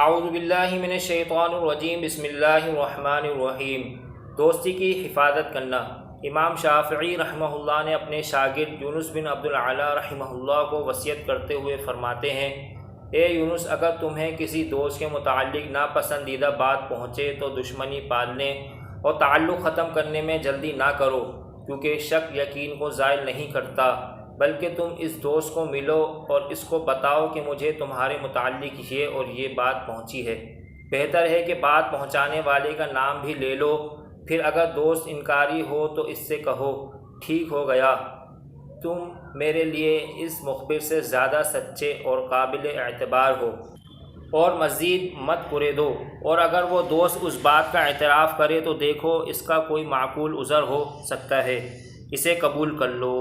اعوذ باللہ من الشیطان الرجیم، بسم اللہ الرحمن الرحیم۔ دوستی کی حفاظت کرنا۔ امام شافعی رحمہ اللہ نے اپنے شاگرد یونس بن عبد الاعلیٰ رحمہ اللہ کو وصیت کرتے ہوئے فرماتے ہیں، اے یونس، اگر تمہیں کسی دوست کے متعلق ناپسندیدہ بات پہنچے تو دشمنی پالنے اور تعلق ختم کرنے میں جلدی نہ کرو، کیونکہ شک یقین کو زائل نہیں کرتا، بلکہ تم اس دوست کو ملو اور اس کو بتاؤ کہ مجھے تمہارے متعلق یہ اور یہ بات پہنچی ہے۔ بہتر ہے کہ بات پہنچانے والے کا نام بھی لے لو، پھر اگر دوست انکاری ہو تو اس سے کہو، ٹھیک ہو گیا، تم میرے لیے اس مخبر سے زیادہ سچے اور قابل اعتبار ہو، اور مزید مت کرے دو، اور اگر وہ دوست اس بات کا اعتراف کرے تو دیکھو اس کا کوئی معقول عذر ہو سکتا ہے، اسے قبول کر لو۔